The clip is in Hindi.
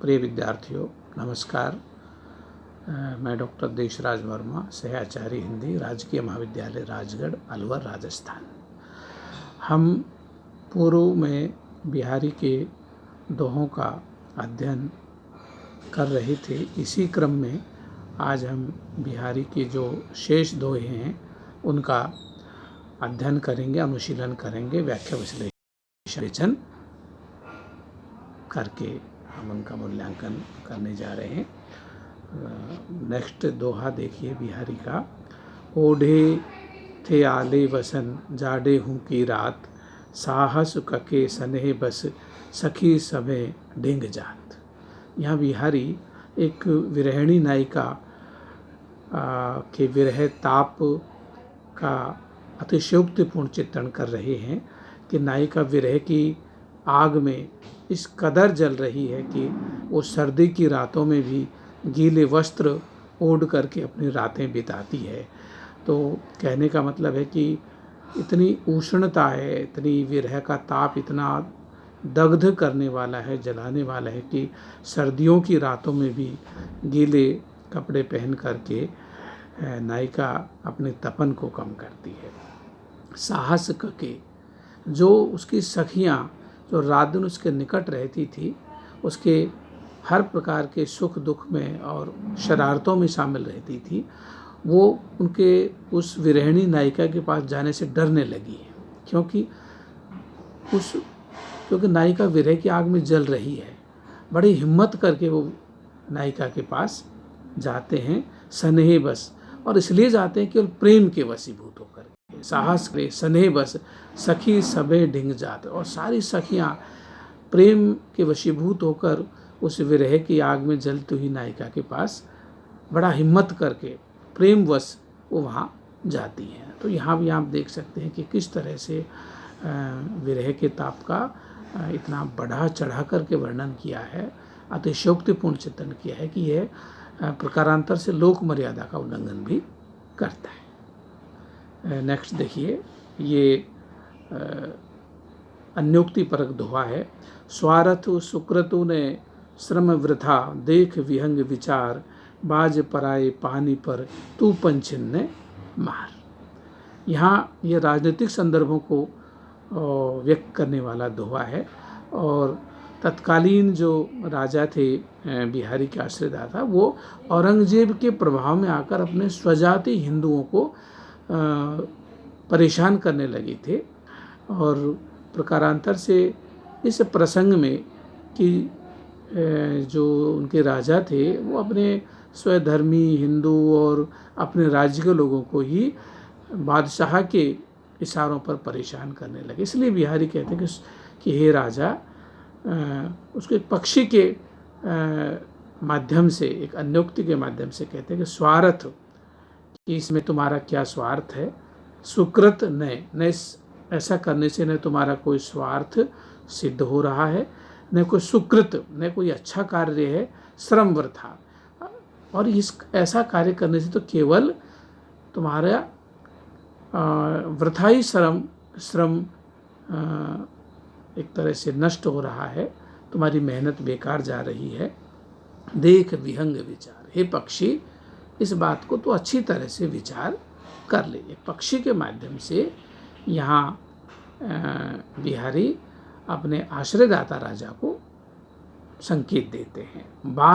प्रिय विद्यार्थियों, नमस्कार। मैं डॉक्टर देशराज वर्मा, सहआचार्य हिंदी, राजकीय महाविद्यालय राजगढ़, अलवर, राजस्थान। हम पूर्व में बिहारी के दोहों का अध्ययन कर रहे थे। इसी क्रम में आज हम बिहारी के जो शेष दोहे हैं उनका अध्ययन करेंगे, अनुशीलन करेंगे, व्याख्या विश्लेषण करके हम उनका मूल्यांकन करने जा रहे हैं। नेक्स्ट दोहा देखिए बिहारी का। ओढ़े थे आले वसन जाडे हूँ की रात, साहस कके सनेह बस सखी समय ढिंग जात। यहाँ बिहारी एक विरहिणी नायिका के विरह ताप का अतिशयोक्तिपूर्ण चित्रण कर रहे हैं कि नायिका विरह की आग में इस कदर जल रही है कि वो सर्दी की रातों में भी गीले वस्त्र ओढ़ करके अपनी रातें बिताती है। तो कहने का मतलब है कि इतनी उष्णता है, इतनी विरह का ताप इतना दग्ध करने वाला है, जलाने वाला है कि सर्दियों की रातों में भी गीले कपड़े पहन करके नायिका अपने तपन को कम करती है। साहस करके जो उसकी सखियाँ जो रात दिन उसके निकट रहती थी, उसके हर प्रकार के सुख दुख में और शरारतों में शामिल रहती थी, वो उनके उस विरहिणी नायिका के पास जाने से डरने लगी है। क्योंकि नायिका विरह की आग में जल रही है। बड़ी हिम्मत करके वो नायिका के पास जाते हैं, स्नेह बस, और इसलिए जाते हैं केवल प्रेम के वशीभूत होकर। साहस करे स्नेह बस सखी सबे ढिंग जात, और सारी सखियाँ प्रेम के वशीभूत होकर उस विरह की आग में जलती हुई नायिका के पास बड़ा हिम्मत करके प्रेमवश वो वहाँ जाती हैं। तो यहाँ भी आप देख सकते हैं कि किस तरह से विरह के ताप का इतना बढ़ा चढ़ा करके वर्णन किया है, अतिशयोक्तिपूर्ण चित्रण किया है कि यह प्रकारांतर से लोक मर्यादा का उल्लंघन भी करता है। नेक्स्ट देखिए, ये अन्योक्तिपरक दोहा है। स्वारथ सुक्रतु ने श्रम वृथा, देख विहंग विचार, बाज पराए पानी पर तू पंछिन मार। यहाँ ये राजनीतिक संदर्भों को व्यक्त करने वाला दोहा है, और तत्कालीन जो राजा थे बिहारी के आश्रयदाता, वो औरंगजेब के प्रभाव में आकर अपने स्वजाति हिंदुओं को परेशान करने लगे थे। और प्रकारांतर से इस प्रसंग में कि जो उनके राजा थे वो अपने स्वधर्मी हिंदू और अपने राज्य के लोगों को ही बादशाह के इशारों पर परेशान करने लगे। इसलिए बिहारी कहते हैं कि हे राजा, उसको एक पक्षी के माध्यम से, एक अन्योक्ति के माध्यम से कहते हैं कि स्वार्थ, कि इसमें तुम्हारा क्या स्वार्थ है। सुकृत न ऐसा करने से न तुम्हारा कोई स्वार्थ सिद्ध हो रहा है, न कोई सुकृत, न कोई अच्छा कार्य है, श्रम वृथा, और इस ऐसा कार्य करने से तो केवल तुम्हारा वृथा ही श्रम एक तरह से नष्ट हो रहा है, तुम्हारी मेहनत बेकार जा रही है। देख विहंग विचार, हे पक्षी, इस बात को तो अच्छी तरह से विचार कर ले। पक्षी के माध्यम से यहाँ बिहारी अपने आश्रयदाता राजा को संकेत देते हैं।